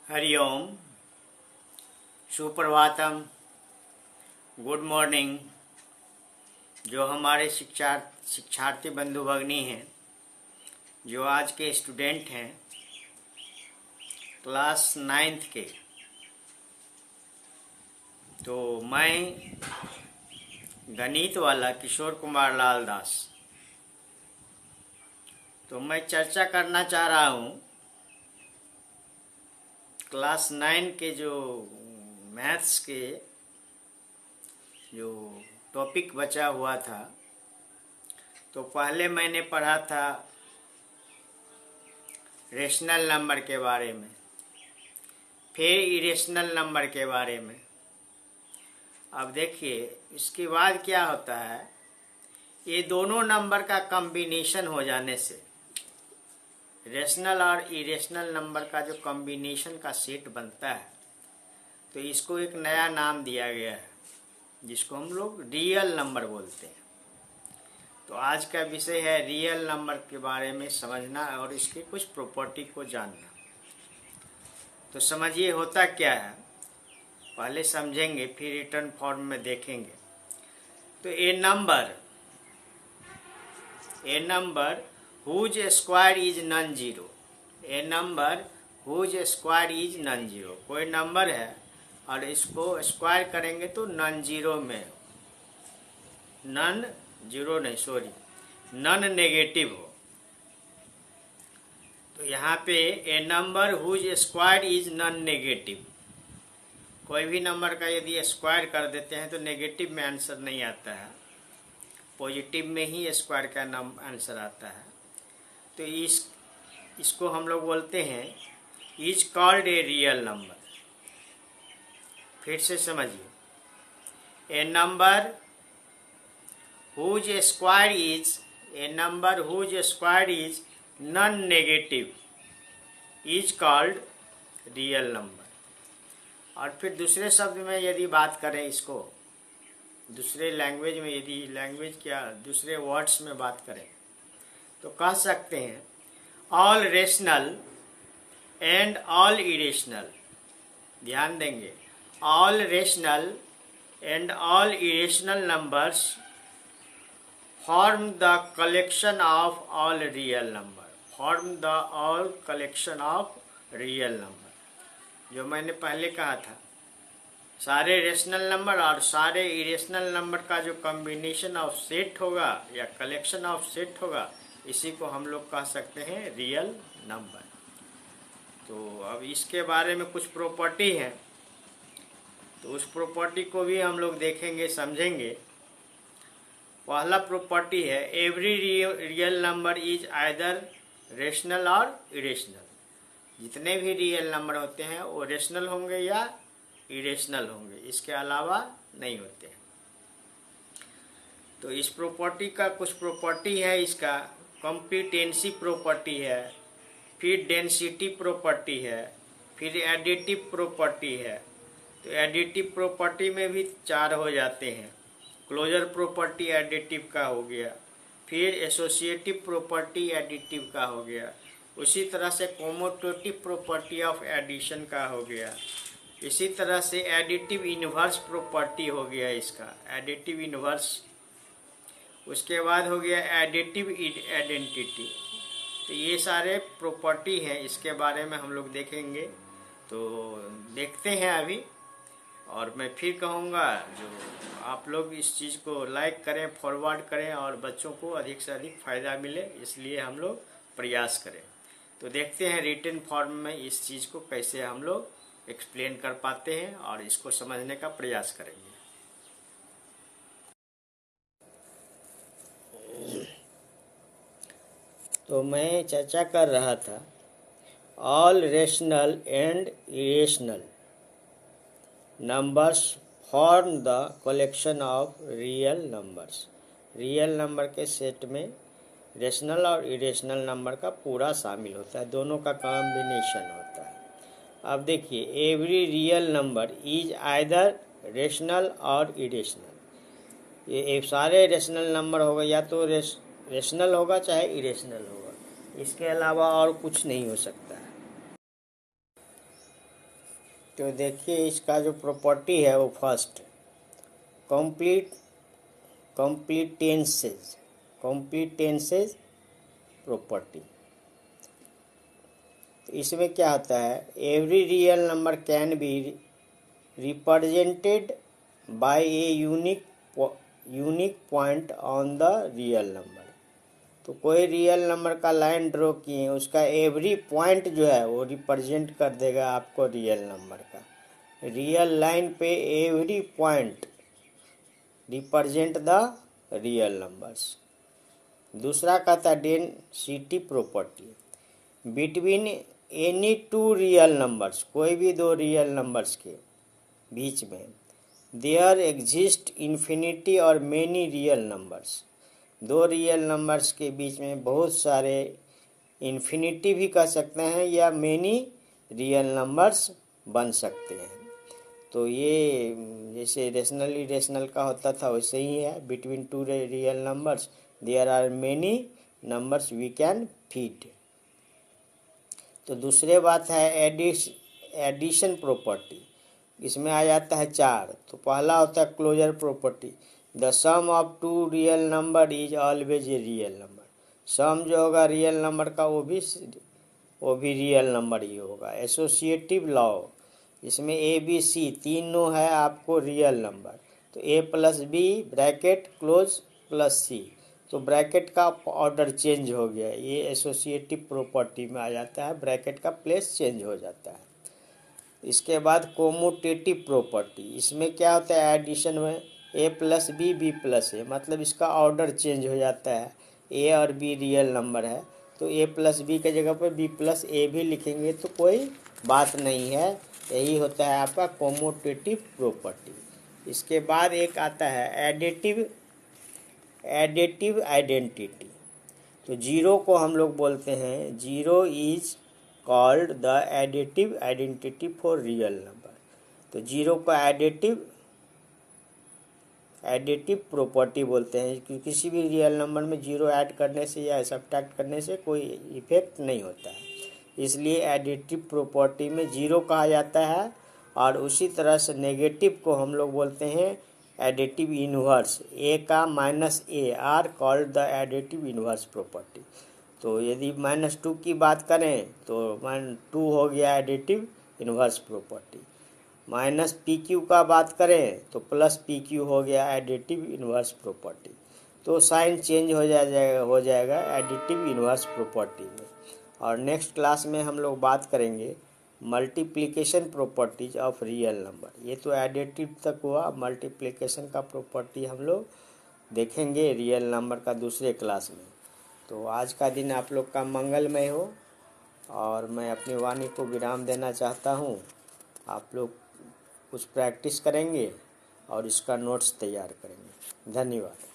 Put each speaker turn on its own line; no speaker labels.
Hariom, Suprabhatam, good morning. जो हमारे शिक्षार्थी बंधु भगिनी हैं, जो आज के स्टूडेंट हैं क्लास 9th के, तो मैं गणित वाला किशोर कुमार लाल दास, तो मैं चर्चा करना चाह रहा हूँ क्लास 9 के जो मैथ्स के जो टॉपिक बचा हुआ था। तो पहले मैंने पढ़ा था रेशनल नंबर के बारे में, फिर इरेशनल नंबर के बारे में। अब देखिए इसके बाद क्या होता है, ये दोनों नंबर का कॉम्बिनेशन हो जाने से रेशनल और इरेशनल नंबर का जो कॉम्बिनेशन का सेट बनता है, तो इसको एक नया नाम दिया गया है जिसको हम लोग रियल नंबर बोलते हैं। तो आज का विषय है रियल नंबर के बारे में समझना और इसके कुछ प्रॉपर्टी को जानना। तो समझिए होता क्या है, पहले समझेंगे फिर रिटर्न फॉर्म में देखेंगे। तो a number whose square is non-zero, a number whose square is non-zero, कोई नंबर है और इसको स्क्वायर करेंगे तो नॉन जीरो में, नॉन जीरो नहीं सॉरी नॉन नेगेटिव हो। तो यहाँ पे a number whose square is non negative, कोई भी नंबर का यदि स्क्वायर कर देते हैं तो नेगेटिव में आंसर नहीं आता है, पॉजिटिव में ही स्क्वायर का आंसर आता है। तो इसको हम लोग बोलते हैं is called a real number. फिर से समझिए, a number whose square is non negative is called real number. और फिर दूसरे शब्द में यदि बात करें, इसको दूसरे लैंग्वेज में, यदि लैंग्वेज क्या दूसरे वर्ड्स में बात करें तो कह सकते हैं all rational and all irrational. ध्यान देंगे, all rational and all irrational numbers form the collection of all real number, form the all collection of real number. जो मैंने पहले कहा था, सारे रेशनल नंबर और सारे इरेशनल नंबर का जो कॉम्बिनेशन ऑफ सेट होगा या कलेक्शन ऑफ सेट होगा, इसी को हम लोग कह सकते हैं रियल नंबर। तो अब इसके बारे में कुछ प्रॉपर्टी है, तो उस प्रॉपर्टी को भी हम लोग देखेंगे, समझेंगे। पहला प्रॉपर्टी है every real number is either rational और इरेशनल। जितने भी रियल नंबर होते हैं वो रेशनल होंगे या इरेशनल होंगे, इसके अलावा नहीं होते हैं। तो इस प्रॉपर्टी का कुछ प्रॉपर्टी है, इसका कॉम्पिटेंसी प्रॉपर्टी है, फिर डेंसिटी प्रॉपर्टी है, फिर एडिटिव प्रॉपर्टी है। तो एडिटिव प्रॉपर्टी में भी 4 हो जाते हैं। क्लोजर प्रॉपर्टी एडिटिव का हो गया, फिर एसोसिएटिव प्रॉपर्टी एडिटिव का हो गया, उसी तरह से कॉम्यूटेटिव प्रॉपर्टी ऑफ एडिशन का हो गया, इसी तरह से एडिटिव इनवर्स प्रॉपर्टी हो गया इसका, एडिटिव इनवर्स। उसके बाद हो गया एडिटिव आइडेंटिटी। तो ये सारे प्रॉपर्टी हैं, इसके बारे में हम लोग देखेंगे। तो देखते हैं अभी, और मैं फिर कहूँगा जो आप लोग इस चीज़ को लाइक करें, फॉरवर्ड करें और बच्चों को अधिक से अधिक फ़ायदा मिले, इसलिए हम लोग प्रयास करें। तो देखते हैं रिटन फॉर्म में इस चीज़ को कैसे हम लोग एक्सप्लेन कर पाते हैं और इसको समझने का प्रयास करेंगे। तो मैं चर्चा कर रहा था all rational and irrational numbers form the collection of real numbers. Real number के सेट में रेशनल और इरेशनल नंबर का पूरा शामिल होता है, दोनों का कॉम्बिनेशन होता है। अब देखिए, every real number is either rational और इरेशनल। ये सारे रेशनल नंबर होगा, या तो रेशनल होगा चाहे इरेशनल होगा, इसके अलावा और कुछ नहीं हो सकता है। तो देखिए इसका जो प्रॉपर्टी है वो फर्स्ट कंप्लीटेंसेज प्रॉपर्टी। तो इसमें क्या होता है, every real number can be represented by a unique point on the real number. तो कोई रियल नंबर का लाइन ड्रॉ किए, उसका एवरी पॉइंट जो है वो रिप्रेजेंट कर देगा आपको रियल नंबर का। रियल लाइन पे every point represent the real numbers. दूसरा कहता है density property, between any two real numbers, कोई भी दो रियल नंबर्स के बीच में, देयर एग्जिस्ट इन्फिनिटी और मेनी रियल नंबर्स। दो रियल नंबर्स के बीच में बहुत सारे इन्फिनिटी भी कह सकते हैं या मेनी रियल नंबर्स बन सकते हैं। तो ये जैसे रेशनल का होता था वैसे ही है, between two real numbers there are many numbers we can fit. तो दूसरे बात है एडिशन प्रॉपर्टी, इसमें आ जाता है 4। तो पहला होता है closure property, the sum of two real number is always a real number. Sum जो होगा रियल नंबर का वो भी रियल नंबर ही होगा। एसोसिएटिव लॉ, इसमें ए बी सी तीनों है आपको रियल नंबर। तो a plus b bracket close plus c, तो ब्रैकेट का ऑर्डर चेंज हो गया, ये एसोसिएटिव प्रॉपर्टी में आ जाता है, ब्रैकेट का प्लेस चेंज हो जाता है। इसके बाद कोमोटेटिव प्रॉपर्टी, इसमें क्या होता है एडिशन में ए प्लस बी बी प्लस ए, मतलब इसका ऑर्डर चेंज हो जाता है। ए और बी रियल नंबर है तो ए प्लस बी के जगह पर बी प्लस ए भी लिखेंगे तो कोई बात नहीं है। यही होता है आपका कोमोटेटिव प्रॉपर्टी। इसके बाद एक आता है एडिटिव आइडेंटिटी। तो जीरो को हम लोग बोलते हैं, zero is called the additive identity for real number. तो जीरो को एडिटिव प्रॉपर्टी बोलते हैं, क्योंकि किसी भी रियल नंबर में जीरो ऐड करने से या सब्ट्रैक्ट करने से कोई इफेक्ट नहीं होता है, इसलिए एडिटिव प्रॉपर्टी में जीरो कहा जाता है। और उसी तरह से नेगेटिव को हम लोग बोलते हैं एडिटिव इनवर्स, ए का minus A R called the additive inverse property. तो यदि -2 की बात करें तो -2 हो गया एडिटिव इनवर्स प्रॉपर्टी। -PQ का बात करें तो +PQ हो गया एडिटिव इनवर्स प्रॉपर्टी। तो साइन चेंज हो जाएगा एडिटिव इनवर्स प्रॉपर्टी में। और नेक्स्ट क्लास में हम लोग बात करेंगे multiplication properties of real number. ये तो एडिटिव तक हुआ, मल्टीप्लिकेशन का प्रॉपर्टी हम लोग देखेंगे रियल नंबर का दूसरे क्लास में। तो आज का दिन आप लोग का मंगलमय हो और मैं अपनी वाणी को विराम देना चाहता हूँ। आप लोग कुछ प्रैक्टिस करेंगे और इसका नोट्स तैयार करेंगे। धन्यवाद।